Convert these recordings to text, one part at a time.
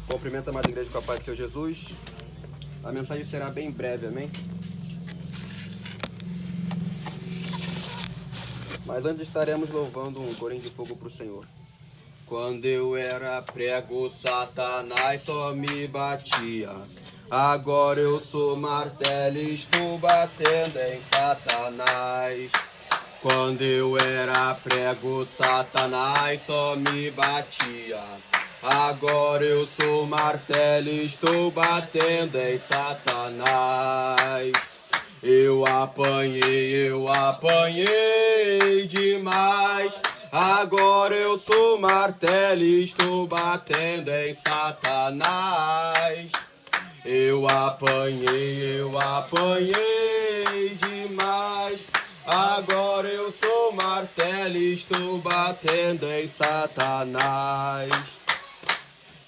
Cumprimento a amada igreja com a paz do Senhor Jesus. A mensagem será bem breve, amém? Mas antes estaremos louvando um corinho de fogo para o Senhor. Quando eu era prego, Satanás só me batia. Agora eu sou martelo e estou batendo em Satanás. Quando eu era prego, Satanás só me batia. Agora eu sou martelo e estou batendo em Satanás. Eu apanhei demais. Agora eu sou martelo e estou batendo em Satanás. Eu apanhei demais. Agora eu sou martelo e estou batendo em Satanás.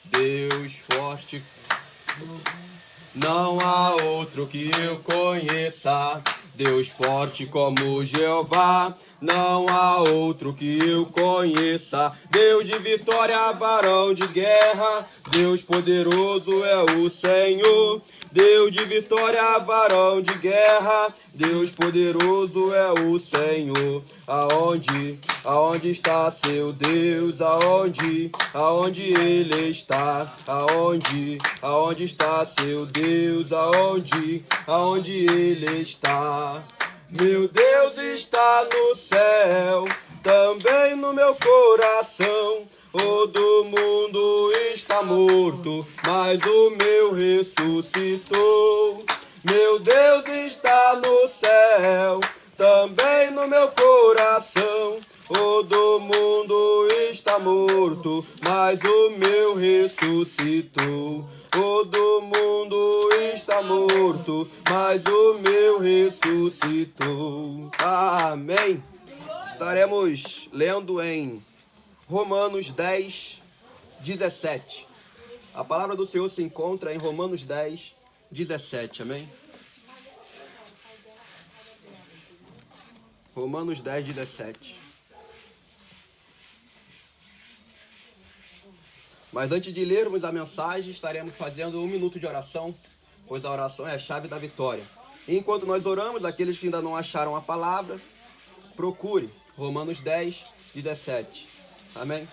Deus forte, não há outro que eu conheça. Deus forte como Jeová, não há outro que eu conheça. Deus de vitória, varão de guerra, Deus poderoso é o Senhor. Deus de vitória, varão de guerra, Deus poderoso é o Senhor. Aonde está seu Deus? Aonde ele está? Aonde está seu Deus? Aonde ele está? Meu Deus está no céu, também no meu coração. O do mundo está morto, mas o meu ressuscitou. Meu Deus está no céu, também no meu coração. O do mundo está morto, mas o meu ressuscitou. O do mundo está morto, mas o meu ressuscitou. Amém. Estaremos lendo em Romanos 10, 17. A palavra do Senhor se encontra em Romanos 10, 17. Amém? Romanos 10, 17. Mas antes de lermos a mensagem, estaremos fazendo 1 minuto de oração, pois a oração é a chave da vitória. E enquanto nós oramos, aqueles que ainda não acharam a palavra, procure Romanos 10, 17. Amém?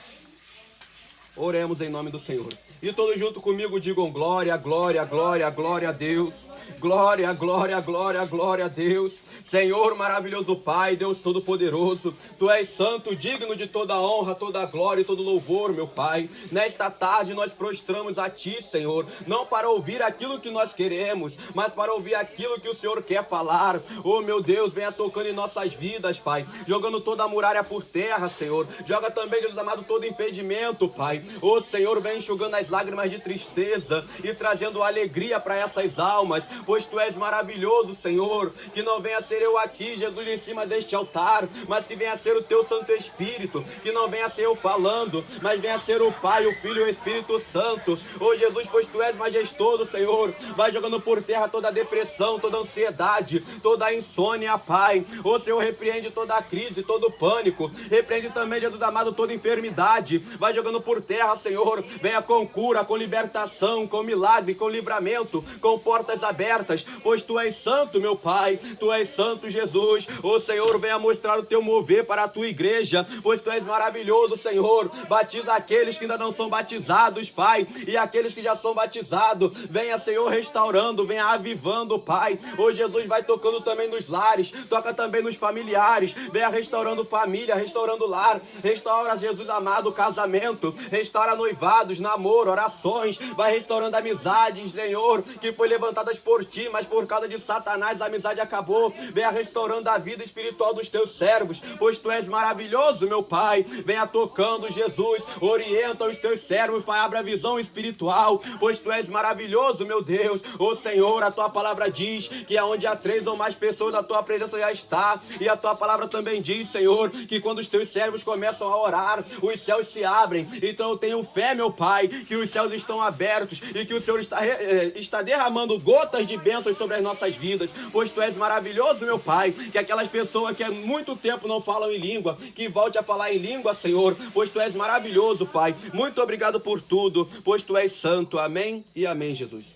Oremos em nome do Senhor. E todos junto comigo digam glória, glória, glória, glória a Deus. Glória, glória, glória, glória a Deus. Senhor maravilhoso Pai, Deus todo-poderoso. Tu és santo, digno de toda honra, toda glória e todo louvor, meu Pai. Nesta tarde nós prostramos a Ti, Senhor. Não para ouvir aquilo que nós queremos, mas para ouvir aquilo que o Senhor quer falar. Oh, meu Deus, venha tocando em nossas vidas, Pai. Jogando toda a muralha por terra, Senhor. Joga também, Deus amado, todo impedimento, Pai. Oh, Senhor, vem enxugando as lágrimas de tristeza e trazendo alegria para essas almas, pois Tu és maravilhoso, Senhor. Que não venha ser eu aqui, Jesus, em cima deste altar, mas que venha ser o Teu Santo Espírito. Que não venha ser eu falando, mas venha ser o Pai, o Filho e o Espírito Santo. Oh, Jesus, pois Tu és majestoso, Senhor. Vai jogando por terra toda a depressão, toda a ansiedade, toda a insônia, Pai. Oh, Senhor, repreende toda a crise, todo o pânico. Repreende também, Jesus amado, toda enfermidade. Vai jogando por terra, Senhor. Venha com cura, com libertação, com milagre, com livramento, com portas abertas, pois Tu és santo, meu Pai. Tu és santo, Jesus. Ô Senhor, venha mostrar o Teu mover para a Tua igreja, pois Tu és maravilhoso, Senhor. Batiza aqueles que ainda não são batizados, Pai, e aqueles que já são batizados. Venha, Senhor, restaurando, venha avivando, Pai. Ô Jesus, vai tocando também nos lares, toca também nos familiares. Venha restaurando família, restaurando lar. Restaura, Jesus amado, o casamento. Restaura noivados, namoro, orações. Vai restaurando amizades, Senhor, que foi levantadas por Ti, mas por causa de Satanás a amizade acabou. Venha restaurando a vida espiritual dos Teus servos, pois Tu és maravilhoso, meu Pai. Venha tocando, Jesus. Orienta os Teus servos, Pai. Abre a visão espiritual, pois Tu és maravilhoso, meu Deus. Ô Senhor, a Tua palavra diz que aonde há 3 ou mais pessoas, a Tua presença já está. E a Tua palavra também diz, Senhor, que quando os Teus servos começam a orar, os céus se abrem. Então Então eu tenho fé, meu Pai, que os céus estão abertos e que o Senhor está derramando gotas de bênçãos sobre as nossas vidas, pois Tu és maravilhoso, meu Pai, que aquelas pessoas que há muito tempo não falam em língua, que volte a falar em língua, Senhor, pois Tu és maravilhoso, Pai. Muito obrigado por tudo, pois Tu és santo. Amém e amém, Jesus.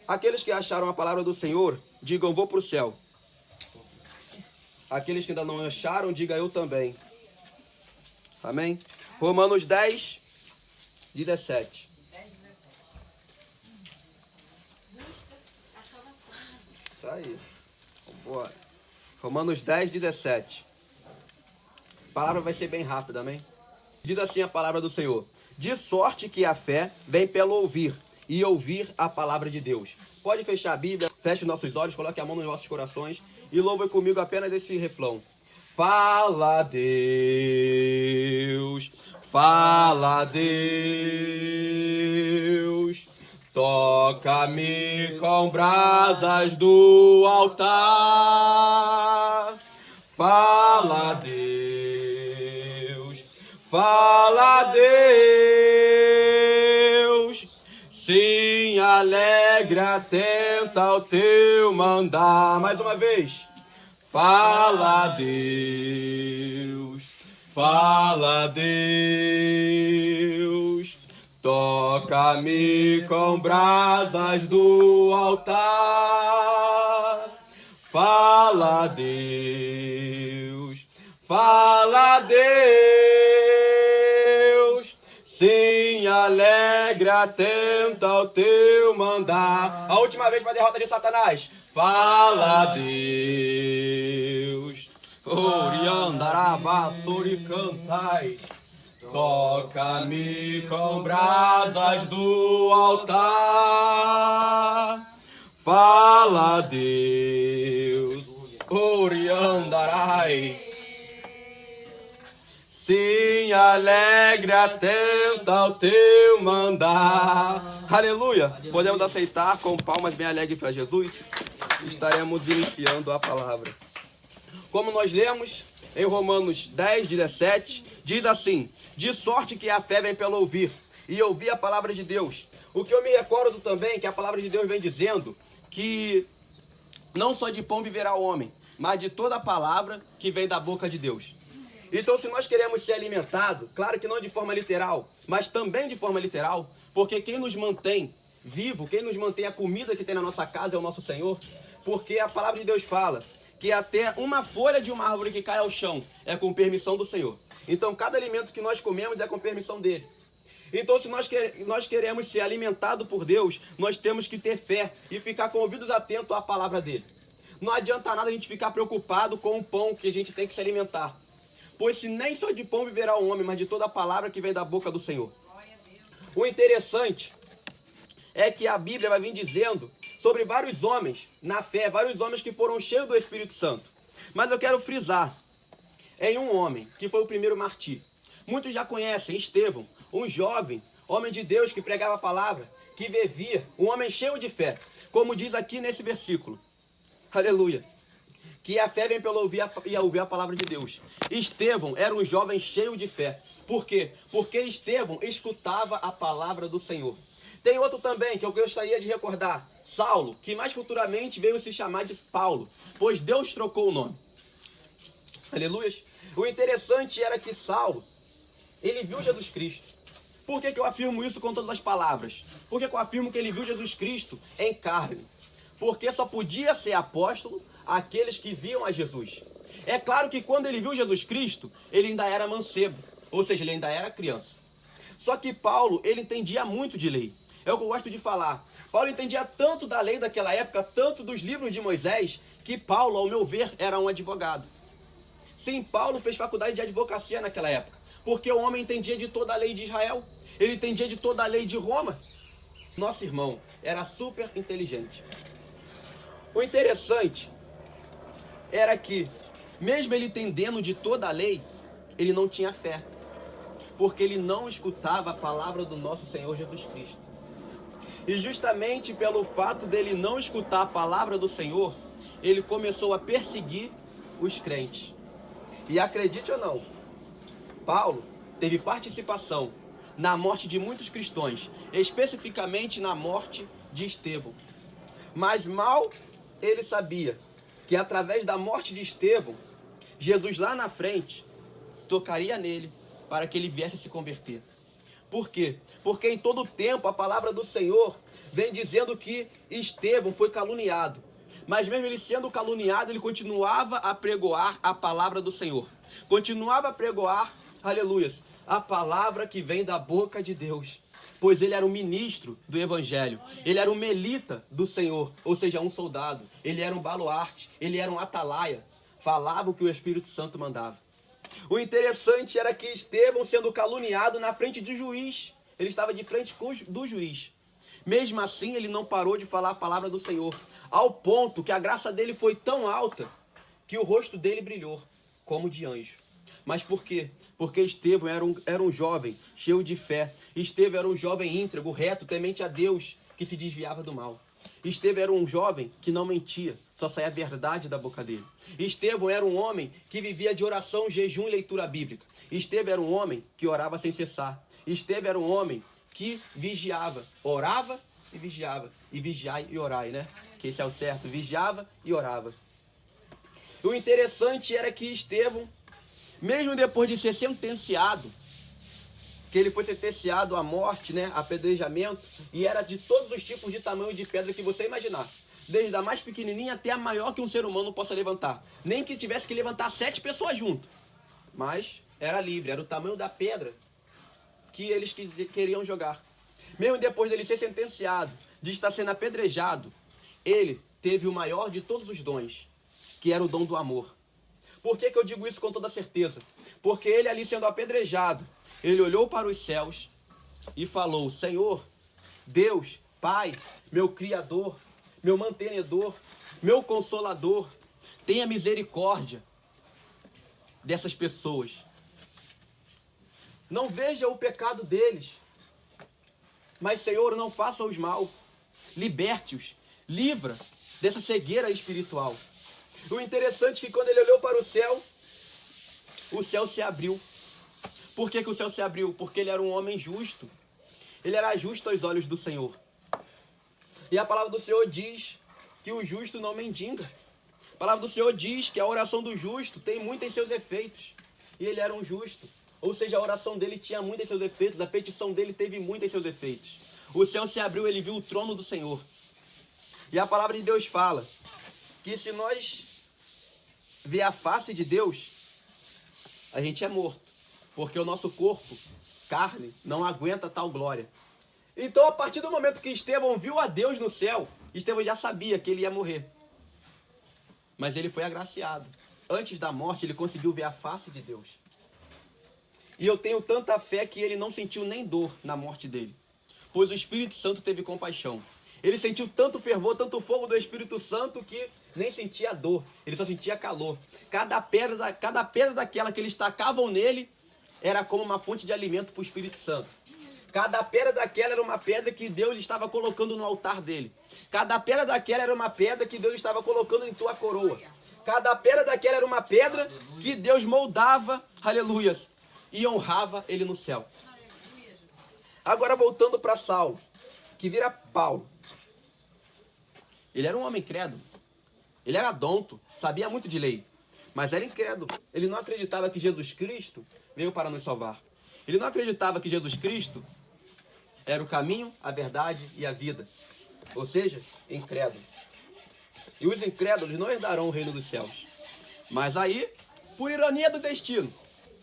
Aqueles que acharam a palavra do Senhor, digam, vou para o céu. Aqueles que ainda não acharam, digam, eu também. Amém? Romanos 10, 17. Isso aí. Vambora. Romanos 10, 17. A palavra vai ser bem rápida, amém? Diz assim a palavra do Senhor. De sorte que a fé vem pelo ouvir, e ouvir a palavra de Deus. Pode fechar a Bíblia, feche os nossos olhos, coloque a mão nos nossos corações e louve comigo apenas esse refrão. Fala, Deus, fala, Deus, toca-me com brasas do altar. Fala, Deus, fala, Deus, sim, alegre, atenta ao teu mandar. Mais uma vez. Fala, Deus, fala, Deus, toca-me com brasas do altar. Fala, Deus, fala, Deus, sim, alegre, atenta ao teu mandar. A última vez para a derrota de Satanás. Fala, Deus, Oriandarabá, Soricantai, toca-me com brasas do altar. Fala, Deus, Oriandarai, sim, alegre, atenta ao teu mandar. Aleluia! Podemos aceitar com palmas bem alegres para Jesus? Estaremos iniciando a palavra. Como nós lemos em Romanos 10, 17, diz assim: de sorte que a fé vem pelo ouvir, e ouvir a palavra de Deus. O que eu me recordo também, que a palavra de Deus vem dizendo que não só de pão viverá o homem, mas de toda a palavra que vem da boca de Deus. Então, se nós queremos ser alimentados, claro que não de forma literal, mas também de forma literal, porque quem nos mantém vivo, quem nos mantém a comida que tem na nossa casa é o nosso Senhor, porque a palavra de Deus fala que até uma folha de uma árvore que cai ao chão é com permissão do Senhor. Então, cada alimento que nós comemos é com permissão dele. Então, se nós queremos ser alimentados por Deus, nós temos que ter fé e ficar com ouvidos atentos à palavra dele. Não adianta nada a gente ficar preocupado com o pão que a gente tem que se alimentar. Pois se nem só de pão viverá o homem, mas de toda a palavra que vem da boca do Senhor. O interessante é que a Bíblia vai vir dizendo sobre vários homens na fé, vários homens que foram cheios do Espírito Santo. Mas eu quero frisar em um homem que foi o primeiro mártir. Muitos já conhecem Estevão, um jovem homem de Deus que pregava a palavra, que vivia, um homem cheio de fé, como diz aqui nesse versículo. Aleluia. Que a fé vem pelo ouvir a palavra de Deus. Estevão era um jovem cheio de fé. Por quê? Porque Estevão escutava a palavra do Senhor. Tem outro também que eu gostaria de recordar. Saulo, que mais futuramente veio se chamar de Paulo, pois Deus trocou o nome. Aleluia. O interessante era que Saulo, ele viu Jesus Cristo. Por que eu afirmo isso com todas as palavras? Por que eu afirmo que ele viu Jesus Cristo em carne? Porque só podia ser apóstolo aqueles que viam a Jesus. É claro que quando ele viu Jesus Cristo, ele ainda era mancebo, ou seja, ele ainda era criança. Só que Paulo, ele entendia muito de lei. É o que eu gosto de falar. Paulo entendia tanto da lei daquela época, tanto dos livros de Moisés, que Paulo, ao meu ver, era um advogado. Sim, Paulo fez faculdade de advocacia naquela época, porque o homem entendia de toda a lei de Israel, ele entendia de toda a lei de Roma. Nosso irmão era super inteligente. O interessante era que, mesmo ele entendendo de toda a lei, ele não tinha fé, porque ele não escutava a palavra do nosso Senhor Jesus Cristo. E justamente pelo fato dele não escutar a palavra do Senhor, ele começou a perseguir os crentes. E acredite ou não, Paulo teve participação na morte de muitos cristãos, especificamente na morte de Estevão. Mas mal ele sabia que através da morte de Estevão, Jesus lá na frente tocaria nele para que ele viesse a se converter. Por quê? Porque em todo tempo a palavra do Senhor vem dizendo que Estevão foi caluniado. Mas mesmo ele sendo caluniado, ele continuava a pregoar a palavra do Senhor. Continuava a pregoar, aleluias, a palavra que vem da boca de Deus. Pois ele era um ministro do Evangelho. Ele era um melita do Senhor, ou seja, um soldado. Ele era um baluarte, ele era um atalaia. Falava o que o Espírito Santo mandava. O interessante era que Estevão, sendo caluniado na frente do juiz, ele estava de frente do juiz. Mesmo assim, ele não parou de falar a palavra do Senhor, ao ponto que a graça dele foi tão alta que o rosto dele brilhou, como de anjo. Mas por quê? Porque Estevão era um jovem cheio de fé. Estevão era um jovem íntegro, reto, temente a Deus, que se desviava do mal. Estevão era um jovem que não mentia, só saía a verdade da boca dele. Estevão era um homem que vivia de oração, jejum e leitura bíblica. Estevão era um homem que orava sem cessar. Estevão era um homem que vigiava, orava e vigiava. E vigiai e orai, né? Que esse é o certo, vigiava e orava. O interessante era que Estevão, mesmo depois de ser sentenciado, que ele foi sentenciado à morte, né, apedrejamento, e era de todos os tipos de tamanho de pedra que você imaginar. Desde a mais pequenininha até a maior que um ser humano possa levantar. Nem que tivesse que levantar 7 pessoas junto. Mas era livre, era o tamanho da pedra que eles queriam jogar. Mesmo depois dele ser sentenciado, de estar sendo apedrejado, ele teve o maior de todos os dons, que era o dom do amor. Por que eu digo isso com toda certeza? Porque ele ali sendo apedrejado, ele olhou para os céus e falou: Senhor, Deus, Pai, meu Criador, meu mantenedor, meu Consolador, tenha misericórdia dessas pessoas. Não veja o pecado deles, mas, Senhor, não faça-os mal. Liberte-os, livra dessa cegueira espiritual. O interessante é que quando ele olhou para o céu se abriu. Por que o céu se abriu? Porque ele era um homem justo. Ele era justo aos olhos do Senhor. E a palavra do Senhor diz que o justo não mendiga. A palavra do Senhor diz que a oração do justo tem muito em seus efeitos. E ele era um justo. Ou seja, a oração dele tinha muito em seus efeitos, a petição dele teve muito em seus efeitos. O céu se abriu, ele viu o trono do Senhor. E a palavra de Deus fala que se nós ver a face de Deus, a gente é morto. Porque o nosso corpo, carne, não aguenta tal glória. Então, a partir do momento que Estevão viu a Deus no céu, Estevão já sabia que ele ia morrer. Mas ele foi agraciado. Antes da morte, ele conseguiu ver a face de Deus. E eu tenho tanta fé que ele não sentiu nem dor na morte dele. Pois o Espírito Santo teve compaixão. Ele sentiu tanto fervor, tanto fogo do Espírito Santo que nem sentia dor. Ele só sentia calor. Cada pedra daquela que eles tacavam nele era como uma fonte de alimento para o Espírito Santo. Cada pedra daquela era uma pedra que Deus estava colocando no altar dele. Cada pedra daquela era uma pedra que Deus estava colocando em tua coroa. Cada pedra daquela era uma pedra que Deus moldava, aleluias, e honrava ele no céu. Agora voltando para Saulo, que vira Paulo. Ele era um homem incrédulo. Ele era donto, sabia muito de lei, mas era incrédulo. Ele não acreditava que Jesus Cristo veio para nos salvar. Ele não acreditava que Jesus Cristo era o caminho, a verdade e a vida. Ou seja, incrédulo. E os incrédulos não herdarão o reino dos céus. Mas aí, por ironia do destino,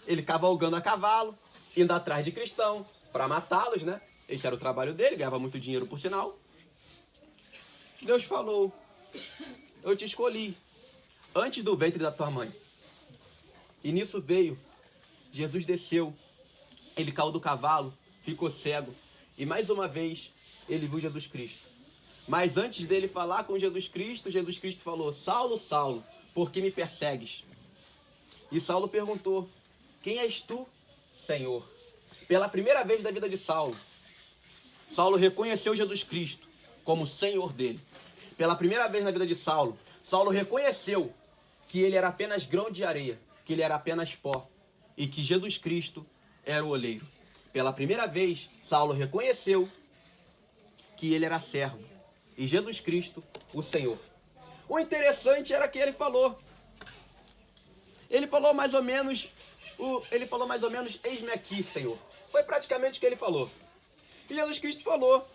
ele cavalgando a cavalo, indo atrás de cristão, para matá-los, né? Esse era o trabalho dele, ganhava muito dinheiro por sinal. Deus falou: eu te escolhi antes do ventre da tua mãe. E nisso veio, Jesus desceu, ele caiu do cavalo, ficou cego, e mais uma vez ele viu Jesus Cristo. Mas antes dele falar com Jesus Cristo falou: Saulo, Saulo, por que me persegues? E Saulo perguntou: quem és tu, Senhor? Pela primeira vez da vida de Saulo, Saulo reconheceu Jesus Cristo como Senhor dele. Pela primeira vez na vida de Saulo, Saulo reconheceu que ele era apenas grão de areia, que ele era apenas pó, e que Jesus Cristo era o oleiro. Pela primeira vez, Saulo reconheceu que ele era servo e Jesus Cristo, o Senhor. O interessante era que ele falou mais ou menos, eis-me aqui, Senhor. Foi praticamente o que ele falou. E Jesus Cristo falou,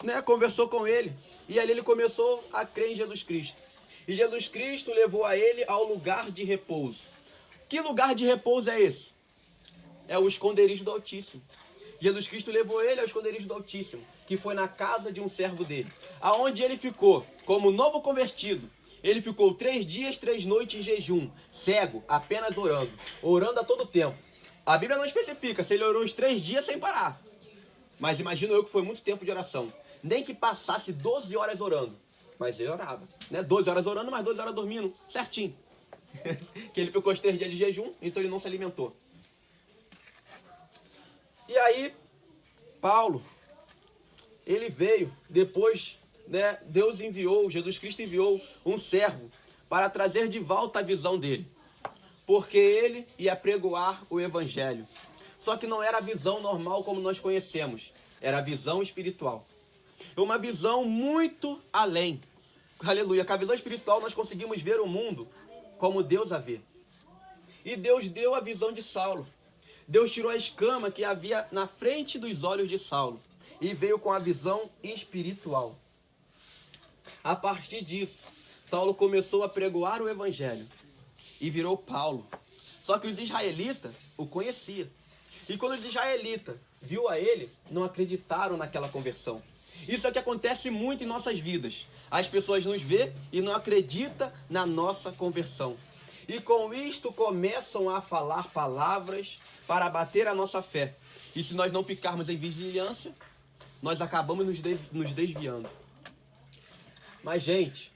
né, conversou com ele, e ali ele começou a crer em Jesus Cristo. E Jesus Cristo levou a ele ao lugar de repouso. Que lugar de repouso é esse? É o esconderijo do Altíssimo. Jesus Cristo levou ele ao esconderijo do Altíssimo, que foi na casa de um servo dele, aonde ele ficou como novo convertido. Ele ficou 3 dias, 3 noites em jejum, cego, apenas orando a todo tempo. A Bíblia não especifica se ele orou os 3 dias sem parar, mas imagino eu que foi muito tempo de oração. Nem que passasse 12 horas orando, mas ele orava, né? 12 horas orando, mais 12 horas dormindo, certinho. Que ele ficou os 3 dias de jejum, então ele não se alimentou. E aí, Paulo, ele veio, depois, né, Jesus Cristo enviou um servo para trazer de volta a visão dele. Porque ele ia pregoar o evangelho. Só que não era a visão normal como nós conhecemos, era a visão espiritual. Uma visão muito além. Aleluia, com a visão espiritual nós conseguimos ver o mundo como Deus a vê. E Deus deu a visão de Saulo. Deus tirou a escama que havia na frente dos olhos de Saulo e veio com a visão espiritual. A partir disso, Saulo começou a pregoar o evangelho e virou Paulo. Só que os israelitas o conheciam. E quando os israelitas viu a ele, não acreditaram naquela conversão. Isso é o que acontece muito em nossas vidas. As pessoas nos vê e não acreditam na nossa conversão. E com isto começam a falar palavras para abater a nossa fé. E se nós não ficarmos em vigilância, nós acabamos nos desviando. Mas, gente,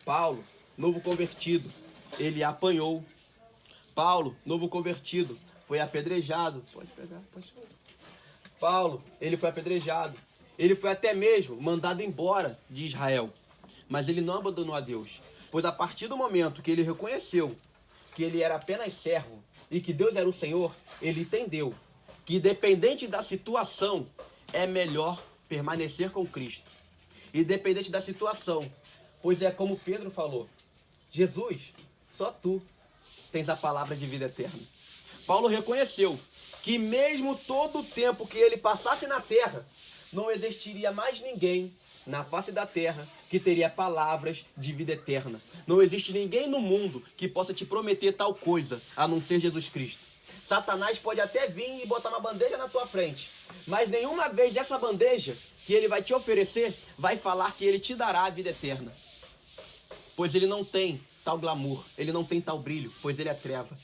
Paulo, novo convertido, ele apanhou. Paulo, novo convertido, foi apedrejado. Pode pegar, pode pegar. Paulo, ele foi apedrejado. Ele foi até mesmo mandado embora de Israel. Mas ele não abandonou a Deus. Pois a partir do momento que ele reconheceu que ele era apenas servo e que Deus era o Senhor, ele entendeu que, independente da situação, é melhor permanecer com Cristo. Independente da situação, pois é como Pedro falou, Jesus, só tu tens a palavra de vida eterna. Paulo reconheceu que mesmo todo o tempo que ele passasse na terra, não existiria mais ninguém na face da terra que teria palavras de vida eterna. Não existe ninguém no mundo que possa te prometer tal coisa, a não ser Jesus Cristo. Satanás pode até vir e botar uma bandeja na tua frente, mas nenhuma vez essa bandeja que ele vai te oferecer vai falar que ele te dará a vida eterna. Pois ele não tem tal glamour, ele não tem tal brilho, pois ele é treva.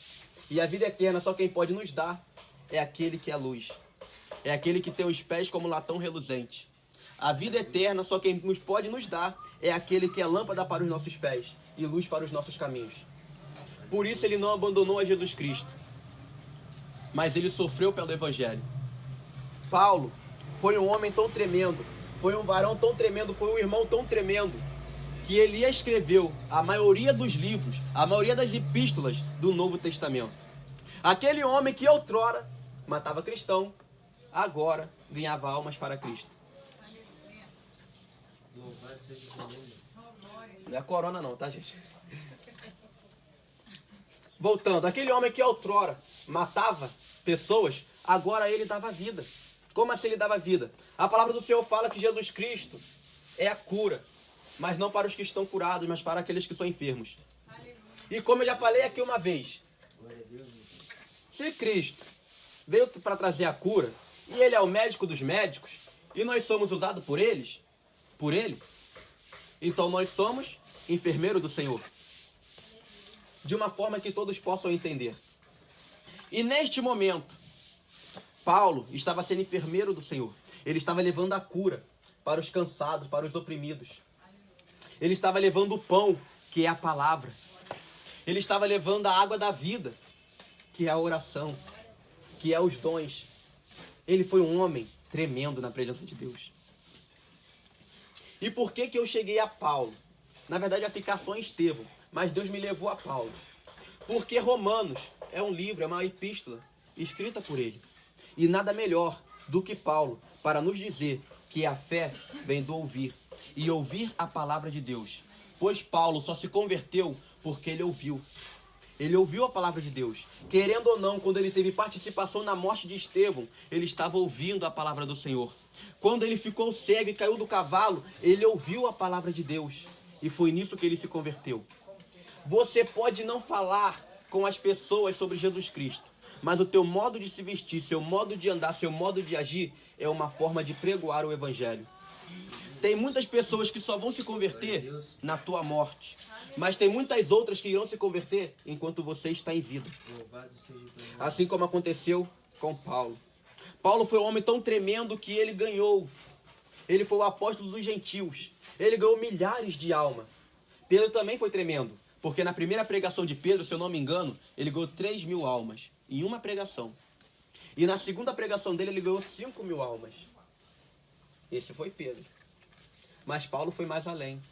E a vida eterna só quem pode nos dar é aquele que é luz. É aquele que tem os pés como latão reluzente. A vida eterna só quem pode nos dar é aquele que é lâmpada para os nossos pés e luz para os nossos caminhos. Por isso ele não abandonou a Jesus Cristo, mas ele sofreu pelo evangelho. Paulo foi um homem tão tremendo, foi um varão tão tremendo, foi um irmão tão tremendo, que ele escreveu a maioria dos livros, a maioria das epístolas do Novo Testamento. Aquele homem que outrora matava cristão, agora ganhava almas para Cristo. Não é corona não, tá, gente? Voltando, aquele homem que outrora matava pessoas, agora ele dava vida. Como assim ele dava vida? A palavra do Senhor fala que Jesus Cristo é a cura, mas não para os que estão curados, mas para aqueles que são enfermos. E como eu já falei aqui uma vez, se Cristo veio para trazer a cura, e ele é o médico dos médicos, e nós somos usados por ele, então nós somos enfermeiros do Senhor. De uma forma que todos possam entender. E neste momento, Paulo estava sendo enfermeiro do Senhor. Ele estava levando a cura para os cansados, para os oprimidos. Ele estava levando o pão, que é a palavra. Ele estava levando a água da vida, que é a oração, que é os dons. Ele foi um homem tremendo na presença de Deus. E por que eu cheguei a Paulo? Na verdade, a ficar só em Estevão, mas Deus me levou a Paulo. Porque Romanos é um livro, é uma epístola escrita por ele. E nada melhor do que Paulo para nos dizer que a fé vem do ouvir, e ouvir a palavra de Deus. Pois Paulo só se converteu porque ele ouviu. Ele ouviu a palavra de Deus. Querendo ou não, quando ele teve participação na morte de Estevão, ele estava ouvindo a palavra do Senhor. Quando ele ficou cego e caiu do cavalo, ele ouviu a palavra de Deus. E foi nisso que ele se converteu. Você pode não falar com as pessoas sobre Jesus Cristo, mas o teu modo de se vestir, seu modo de andar, seu modo de agir é uma forma de pregoar o Evangelho. Tem muitas pessoas que só vão se converter na tua morte, mas tem muitas outras que irão se converter enquanto você está em vida. Assim como aconteceu com Paulo. Paulo foi um homem tão tremendo que ele ganhou. Ele foi o apóstolo dos gentios. Ele ganhou milhares de almas. Pedro também foi tremendo, porque na primeira pregação de Pedro, se eu não me engano, ele ganhou 3.000 almas em uma pregação. E na segunda pregação dele, ele ganhou 5.000 almas. Esse foi Pedro. Mas Paulo foi mais além,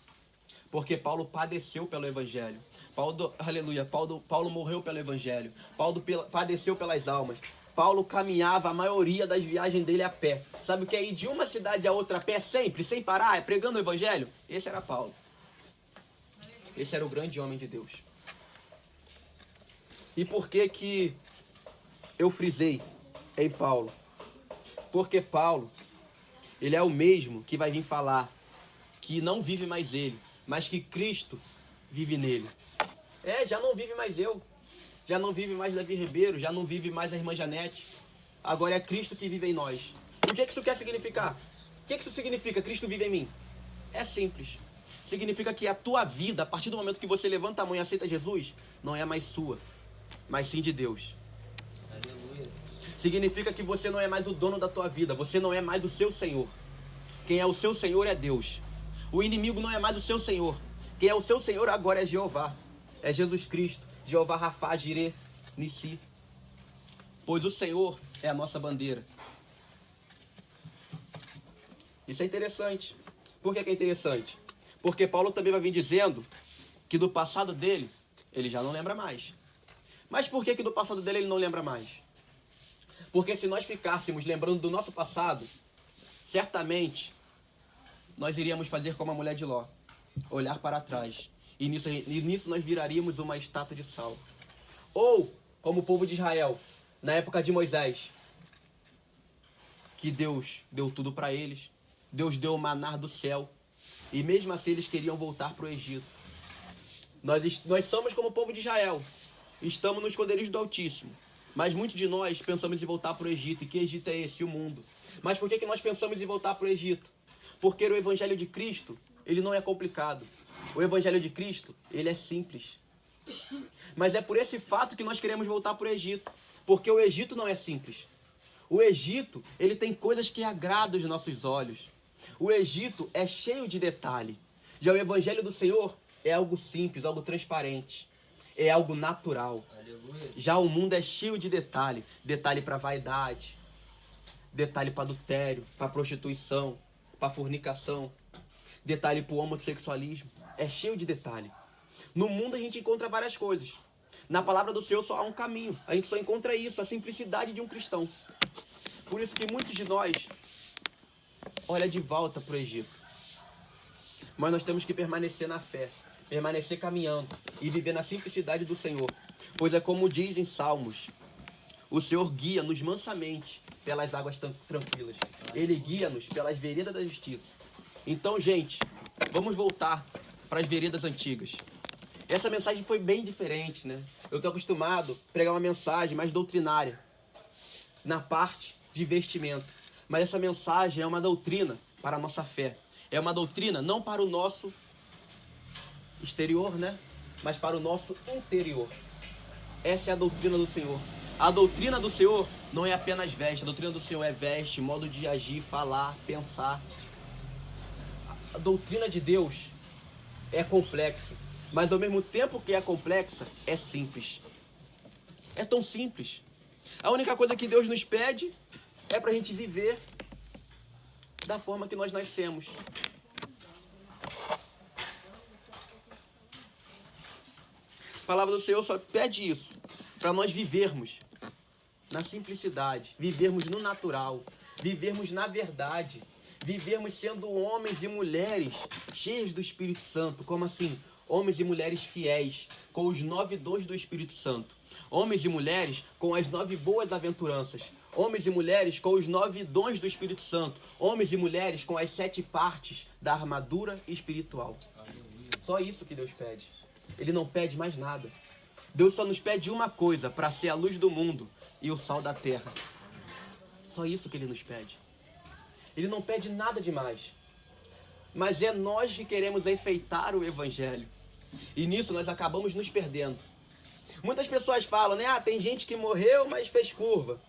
porque Paulo padeceu pelo Evangelho. Paulo morreu pelo Evangelho. Paulo padeceu pelas almas. Paulo caminhava a maioria das viagens dele a pé. Sabe o que é ir de uma cidade a outra a pé sempre, sem parar, pregando o Evangelho? Esse era Paulo. Esse era o grande homem de Deus. E por que eu frisei em Paulo? Porque Paulo, ele é o mesmo que vai vir falar que não vive mais ele, mas que Cristo vive nele. Já não vive mais eu. Já não vive mais Davi Ribeiro, já não vive mais a irmã Janete. Agora é Cristo que vive em nós. E o que isso quer significar? O que isso significa, Cristo vive em mim? É simples. Significa que a tua vida, a partir do momento que você levanta a mão e aceita Jesus, não é mais sua, mas sim de Deus. Aleluia. Significa que você não é mais o dono da tua vida, você não é mais o seu Senhor. Quem é o seu Senhor é Deus. O inimigo não é mais o seu Senhor. Quem é o seu Senhor agora é Jeová. É Jesus Cristo. Jeová Rafá, Jireh, Nissi. Pois o Senhor é a nossa bandeira. Isso é interessante. Por que é interessante? Porque Paulo também vai vir dizendo que do passado dele, ele já não lembra mais. Mas por que do passado dele ele não lembra mais? Porque se nós ficássemos lembrando do nosso passado, certamente nós iríamos fazer como a mulher de Ló, olhar para trás. E nisso nós viraríamos uma estátua de sal. Ou, como o povo de Israel, na época de Moisés, que Deus deu tudo para eles. Deus deu o maná do céu. E mesmo assim eles queriam voltar para o Egito. Nós somos como o povo de Israel. Estamos no esconderijo do Altíssimo. Mas muitos de nós pensamos em voltar para o Egito. E que Egito é esse? O mundo. Mas por que nós pensamos em voltar para o Egito? Porque o Evangelho de Cristo, ele não é complicado. O Evangelho de Cristo, ele é simples. Mas é por esse fato que nós queremos voltar para o Egito. Porque o Egito não é simples. O Egito, ele tem coisas que agradam os nossos olhos. O Egito é cheio de detalhe. Já o Evangelho do Senhor é algo simples, algo transparente. É algo natural. Aleluia. Já o mundo é cheio de detalhe. Detalhe para vaidade. Detalhe para adultério, para prostituição, para fornicação. Detalhe para o homossexualismo. É cheio de detalhe. No mundo a gente encontra várias coisas. Na palavra do Senhor só há um caminho. A gente só encontra isso, a simplicidade de um cristão. Por isso que muitos de nós olham de volta para o Egito. Mas nós temos que permanecer na fé, permanecer caminhando e viver na simplicidade do Senhor. Pois é como diz em Salmos, o Senhor guia-nos mansamente pelas águas tranquilas. Ele guia-nos pelas veredas da justiça. Então, gente, vamos voltar para as veredas antigas. Essa mensagem foi bem diferente, né? Eu estou acostumado a pregar uma mensagem mais doutrinária, na parte de vestimenta. Mas essa mensagem é uma doutrina para a nossa fé. É uma doutrina não para o nosso exterior, né? Mas para o nosso interior. Essa é a doutrina do Senhor. A doutrina do Senhor não é apenas veste. A doutrina do Senhor é veste, modo de agir, falar, pensar. A doutrina de Deus é complexa. Mas ao mesmo tempo que é complexa, é simples. É tão simples. A única coisa que Deus nos pede é para a gente viver da forma que nós nascemos. A palavra do Senhor só pede isso, para nós vivermos na simplicidade, vivermos no natural, vivermos na verdade, vivermos sendo homens e mulheres cheios do Espírito Santo. Como assim? Homens e mulheres fiéis, com os 9 dons do Espírito Santo. Homens e mulheres com as 9 boas aventuranças. Homens e mulheres com os 9 dons do Espírito Santo. Homens e mulheres com as 7 partes da armadura espiritual. Só isso que Deus pede. Ele não pede mais nada. Deus só nos pede uma coisa, para ser a luz do mundo e o sal da terra. Só isso que Ele nos pede. Ele não pede nada demais. Mas é nós que queremos enfeitar o Evangelho. E nisso nós acabamos nos perdendo. Muitas pessoas falam, né? Ah, tem gente que morreu, mas fez curva.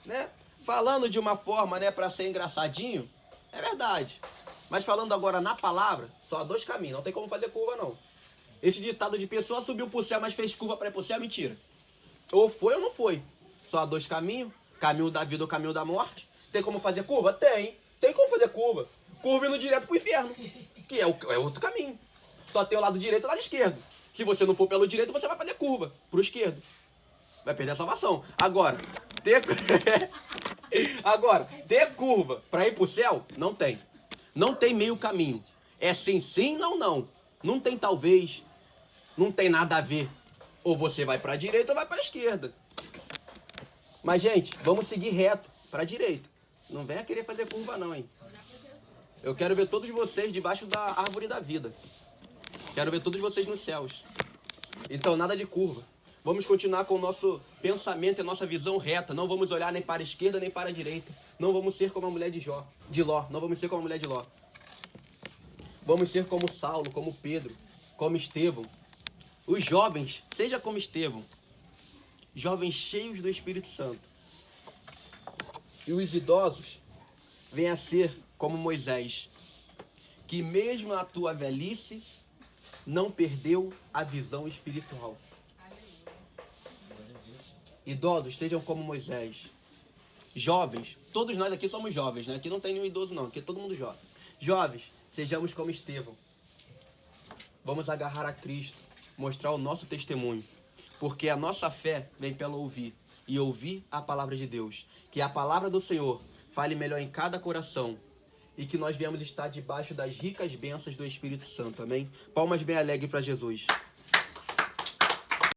Né? Falando de uma forma, né, para ser engraçadinho, é verdade. Mas falando agora na palavra, só há 2 caminhos, não tem como fazer curva não. Esse ditado de pessoa subiu pro céu, mas fez curva para ir pro céu, é mentira. Ou foi ou não foi. Só há 2 caminhos, caminho da vida ou caminho da morte. Tem como fazer curva? Tem como fazer curva. Curva indo direto pro inferno, que é outro caminho. Só tem o lado direito e o lado esquerdo. Se você não for pelo direito, você vai fazer curva pro esquerdo. Vai perder a salvação. Agora, ter curva para ir pro céu, não tem. Não tem meio caminho. É sim, sim, não, não. Não tem talvez. Não tem nada a ver. Ou você vai para a direita ou vai para a esquerda. Mas, gente, vamos seguir reto para a direita. Não venha querer fazer curva não, hein? Eu quero ver todos vocês debaixo da árvore da vida. Quero ver todos vocês nos céus. Então, nada de curva. Vamos continuar com o nosso pensamento e a nossa visão reta. Não vamos olhar nem para a esquerda nem para a direita. Não vamos ser como a mulher de Ló. Não vamos ser como a mulher de Ló. Vamos ser como Saulo, como Pedro, como Estevão. Os jovens, seja como Estevão. Jovens cheios do Espírito Santo. E os idosos venham a ser como Moisés, que mesmo na tua velhice não perdeu a visão espiritual. Idosos, sejam como Moisés. Jovens, todos nós aqui somos jovens, né? Aqui não tem nenhum idoso não, aqui é todo mundo jovem. Jovens, sejamos como Estevão. Vamos agarrar a Cristo, mostrar o nosso testemunho. Porque a nossa fé vem pelo ouvir. E ouvir a palavra de Deus. Que a palavra do Senhor fale melhor em cada coração. E que nós venhamos estar debaixo das ricas bênçãos do Espírito Santo. Amém? Palmas bem alegres para Jesus.